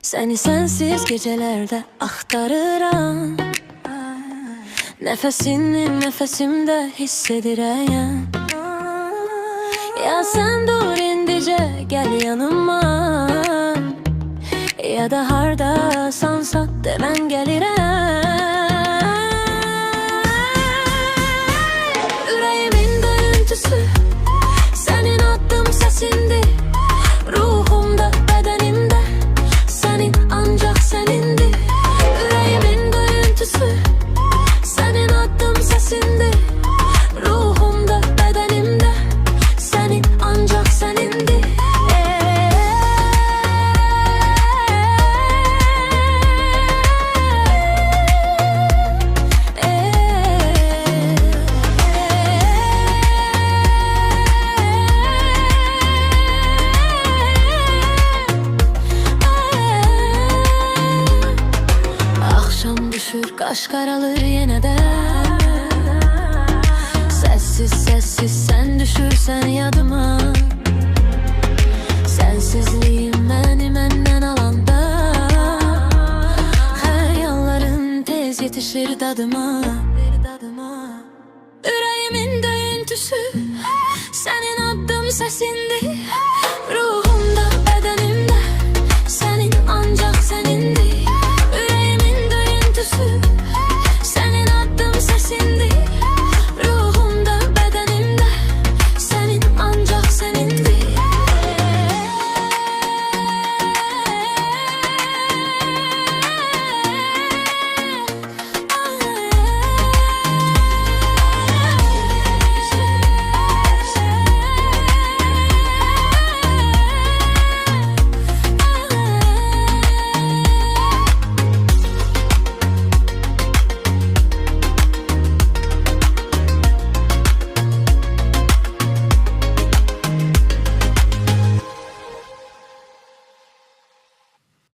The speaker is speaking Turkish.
Seni sensiz gecelerde aktarıram. Nefesini nefesimde hissedireyim. Ya sen dur indice gel yanıma, ya da harda sansa de ben gelirem. Yüreğimin döyüntüsü senin attığım sesindi. Ruhumda bedenimde senin ancak senindi. Yüreğimin döyüntüsü senin attığım sesindi. Ruhumda bedenimde senin ancak senindi. Akşam düşür kaş karalır yine de. Sessiz sessiz sen düşürsen yadıma. Sensizliğim beni menden alanda. Hayallerin tez yetişir dadıma. Yüreğimin döyüntüsü senin attığın sesindi.